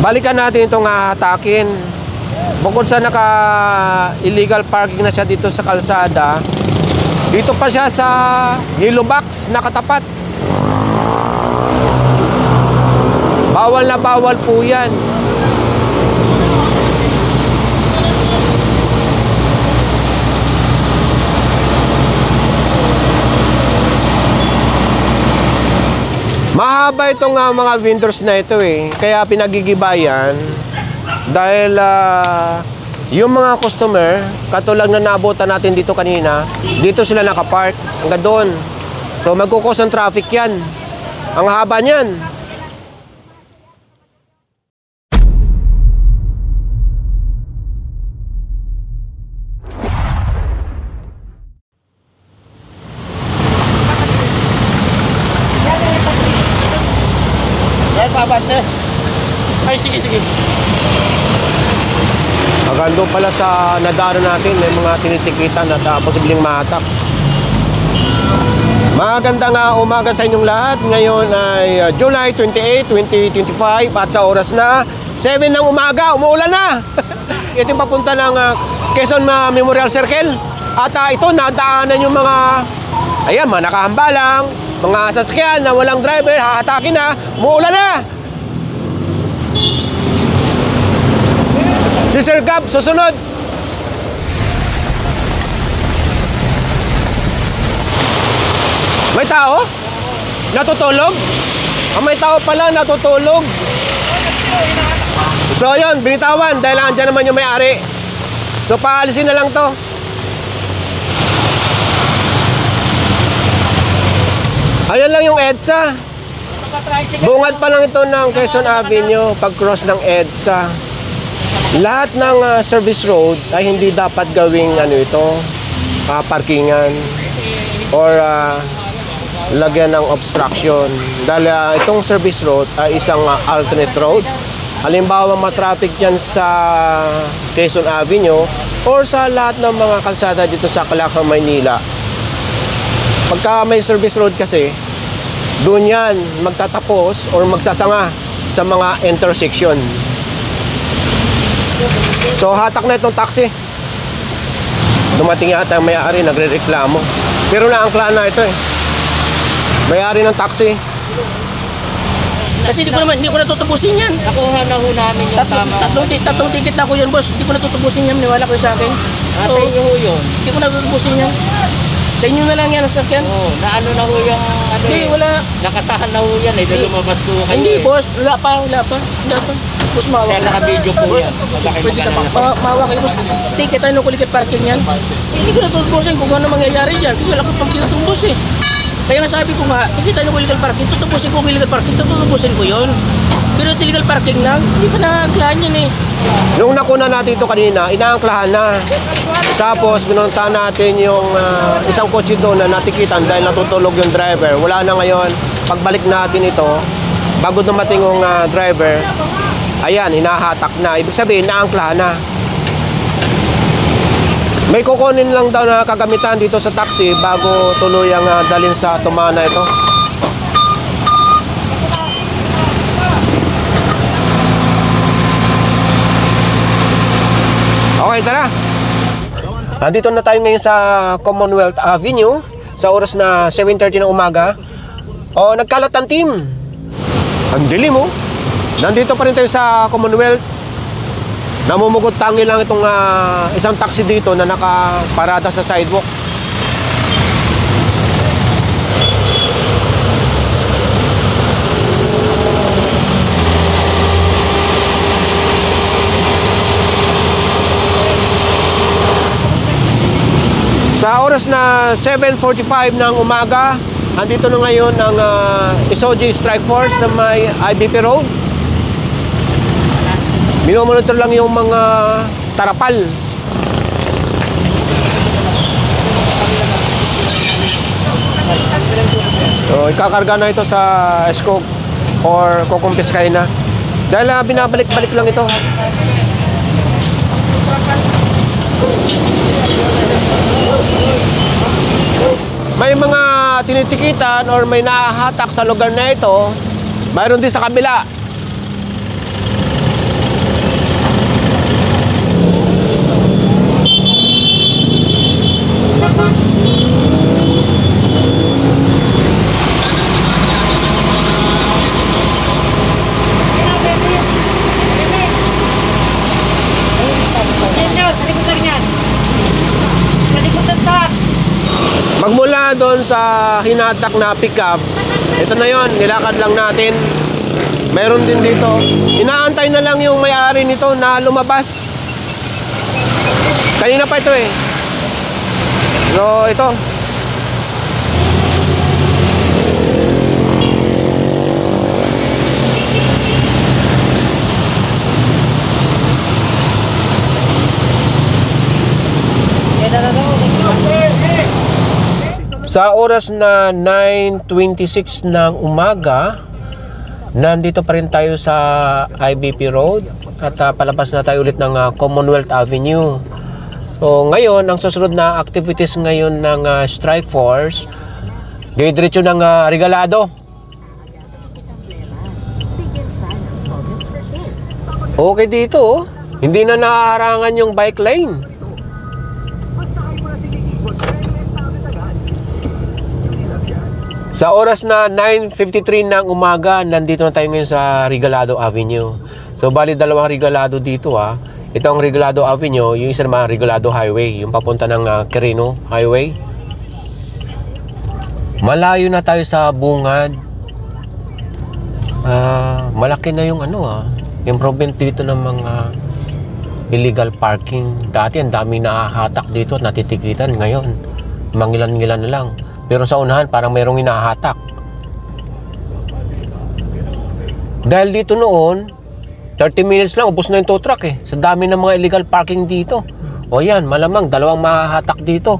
Balikan natin itong hatakin. Bukod sa naka-illegal parking na siya dito sa kalsada, dito pa siya sa yellow box nakatapat. Bawal na bawal po yan. Mahaba itong mga vendors na ito eh. Kaya pinagigibayan dahil yung mga customer, katulad na naabutan natin dito kanina, dito sila nakapark hanggang doon. So magkukos ang traffic yan. Ang haba niyan. Babante. Ay, sige. Hanggang doon pala sa nadaanan natin, may mga tinitikitan at posibleng mahatak. Magandang umaga sa inyong lahat. Ngayon ay July 28, 2025 at sa oras na 7 ng umaga, umuulan na. Ito yung papunta ng Quezon Memorial Circle. At ito, nadaanan yung mga, ayan, mga nakahambalang, mga sasakyan na walang driver, hahatakin na, umuulan na. Si Sir Gab, susunod. May tao? Natutulog? May tao pala, natutulog. So yun, binitawan dahil andyan naman yung may-ari. So paalisin na lang to. Ayan lang yung EDSA. Bungad pa lang ito ng Quezon Avenue pag-cross ng EDSA. Lahat ng service road ay hindi dapat gawing parkingan or lagyan ng obstruction. Dahil itong service road ay isang alternate road. Halimbawa matraffic dyan sa Quezon Avenue or sa lahat ng mga kalsada dito sa Calacang, Maynila. Pagka may service road kasi, doon yan magtatapos or magsasanga sa mga intersection. So hatak na itong taxi. Dumating yata ang may-ari, nagre-reklamo. Pero naangklaan na ito eh. May-ari ng taxi. Kasi hindi ko natutubusin yan. Nakuha na ho namin yung tatlong ticket na ko yan, boss. Hindi ko natutubusin yan, niwala ko sa akin. Sa inyo ho yun? Hindi ko natutubusin yan. Sa inyo na lang yan, nasakyan. Oo, naano na ho yung Hindi, wala. Nakasahan na ho yan eh, lumabas ko kayo. Hindi, boss. Wala pa. Boss, mawak. Kaya naka-video po yan. Mawak kayo, boss. Ticket tayo nung kulikat parking yan. Hindi ko natutubusin kung ano mangyayari dyan. Kasi wala ko pang tinutubos eh. Kaya nga sabi ko nga, ticket tayo nung illegal parking. Tutubusin ko illegal parking. Tutubusin ko yun. Pero illegal parking lang, hindi pa nakaklaan yan eh. Nung nakuna natin ito kanina, inaangklahan na. Tapos binuntahan natin yung isang kotse doon na natikitan dahil natutulog yung driver. Wala na ngayon. Pagbalik natin ito, bago dumating yung driver, ayan, hinahatak na. Ibig sabihin, naangklahan na. May kukunin lang daw na kagamitan dito sa taxi bago tuluyang dalhin sa tumana ito. Okay, tara. Nandito na tayo ngayon sa Commonwealth Avenue sa oras na 7:30 ng umaga. Nagkalat ang team. Ang dilim oh. Nandito pa rin tayo sa Commonwealth. Namumugot tangi lang itong isang taxi dito na nakaparada sa sidewalk. Sa oras na 7:45 ng umaga, andito na ngayon ang SOG Strike Force sa may IBP Road. Minomonitor lang yung mga tarapal. So, ikakarga na ito sa ESCOG or kukumpiskay na. Dahil binabalik-balik lang ito. May mga tinitikitan or may nahahatak sa lugar na ito. Mayroon din sa kabila. doon sa hinatak na pickup, ito na yon, nilakad lang natin. Meron din dito. Inaantay na lang yung may-ari nito na lumabas. Kanina pa ito eh. So, ito. Sa oras na 9:26 ng umaga, nandito pa rin tayo sa IBP Road at palabas na tayo ulit ng Commonwealth Avenue. So ngayon, ang susunod na activities ngayon ng Strike Force, diretso ng Regalado. Okay dito, oh. Hindi na naharangan yung bike lane. Sa oras na 9:53 ng umaga, nandito na tayo ngayon sa Regalado Avenue. So, bali dalawang Regalado dito ha. Ito ang Regalado Avenue, yung isa naman Regalado Highway, yung papunta ng Quirino Highway. Malayo na tayo sa bungad. Malaki na yung improvement dito ng mga illegal parking. Dati ang dami nahahatak dito at natitikitan. Ngayon, mangilan-ngilan na lang. Pero sa unahan, parang mayroong hinahatak. Dahil dito noon, 30 minutes lang, ubos na yung tow truck eh. Sa dami ng mga illegal parking dito. O yan, malamang dalawang mahahatak dito.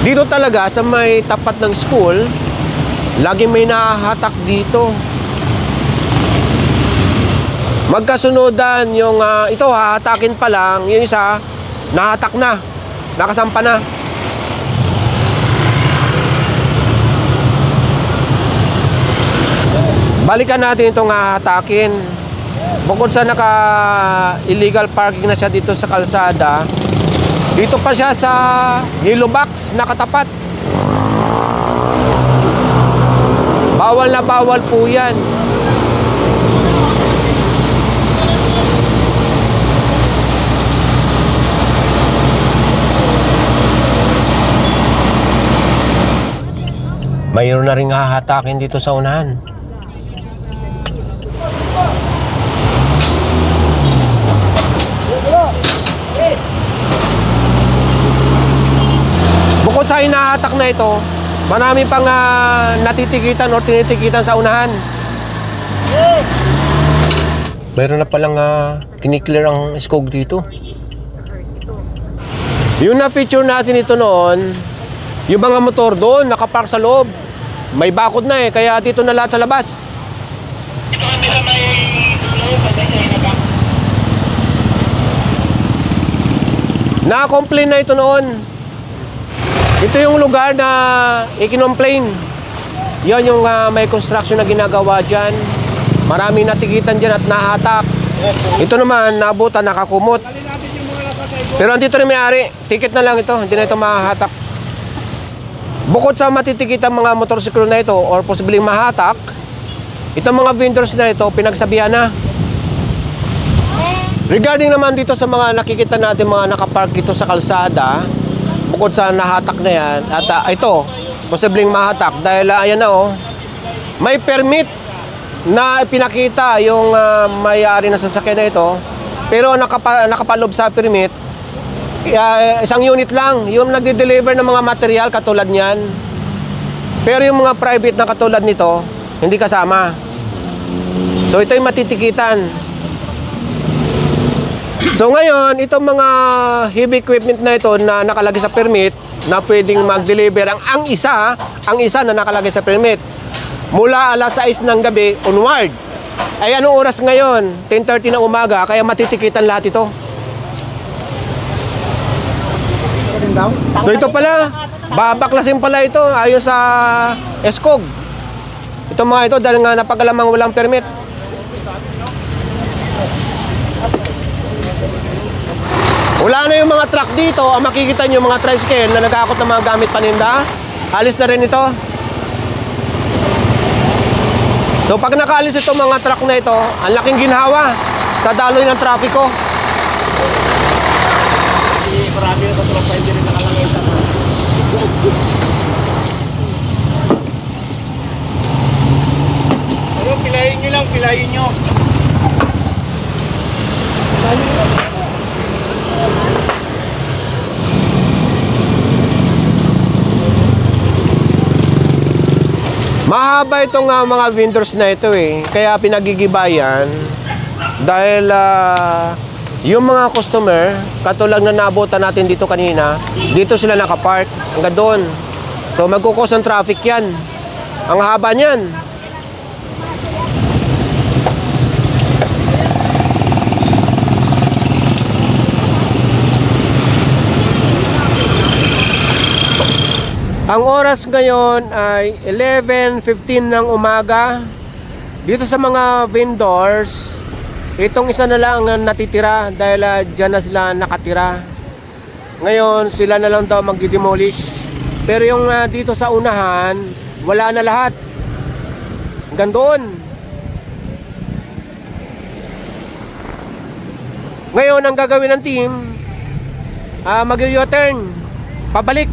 Dito talaga, sa may tapat ng school, lagi may nahahatak dito. Magkasunodan yung, ito hahatakin pa lang, yung isa, nahatak na, nakasampa na. Balikan natin itong hahatakin. Bukod sa naka-illegal parking na siya dito sa kalsada, dito pa siya sa yellow box nakatapat. Bawal na bawal po yan. Mayroon na rin hahatakin dito sa unahan. Bukod sa hinahatak na ito, marami pang natitikitan o tinitikitan sa unahan. Mayroon na palang kiniklear ang skog dito. Yung na-feature natin ito noon, yung mga motor doon, nakapark sa loob. May bakod na eh, kaya dito na lahat sa labas. Na-complain na ito noon. Ito yung lugar na i-complain. Yan yung may construction na ginagawa dyan. Maraming natikitan dyan at nahatak. Ito naman, naabutan, nakakumot. Pero andito rin may-ari. Ticket na lang ito, hindi na ito mahahatak. Bukod sa matitikitan mga motorsiklo na ito or posibleng mahatak, itong mga vendors na ito, pinagsabihan na. Regarding naman dito sa mga nakikita natin, mga nakapark dito sa kalsada, bukod sa nahatak na yan, at ito, posibleng mahatak dahil ayan na may permit na pinakita yung may-ari na sasakyan na ito, pero nakapalob sa permit, isang unit lang, yung nagde-deliver ng mga material katulad niyan. Pero yung mga private na katulad nito, hindi kasama. So ito yung matitikitan. So ngayon, itong mga heavy equipment na ito na nakalagay sa permit na pwedeng mag-deliver, ang isa na nakalagay sa permit mula alas 6 ng gabi onward. Ay anong oras ngayon? 10:30 ng umaga, kaya matitikitan lahat ito. So ito pala, babaklasin pala ito ayon sa ESCOG. Ito mga ito dahil nga napagalamang walang permit. Wala na yung mga truck dito. Ang makikita nyo yung mga tricycle na nag-aakot ng mga gamit paninda. Alis na rin ito. So pag nakaalis itong mga truck na ito, ang laking ginhawa sa daloy ng trapiko. Marami na ito, hindi rin nakalangay sa nilang pilayin nyo. Mahaba itong mga vendors na ito eh. Kaya pinagigibayan dahil yung mga customer, katulad na naabutan natin dito kanina, dito sila nakapark hanggang doon. So magkukos ang traffic yan. Ang haba niyan. Ang oras ngayon ay 11:15 ng umaga. Dito sa mga vendors, itong isa na lang ang natitira dahil dyan na sila nakatira. Ngayon, sila na lang daw magdi-demolish. Pero yung dito sa unahan, wala na lahat. Hanggang doon. Ngayon, ang gagawin ng team, mag-u-turn, pabalik.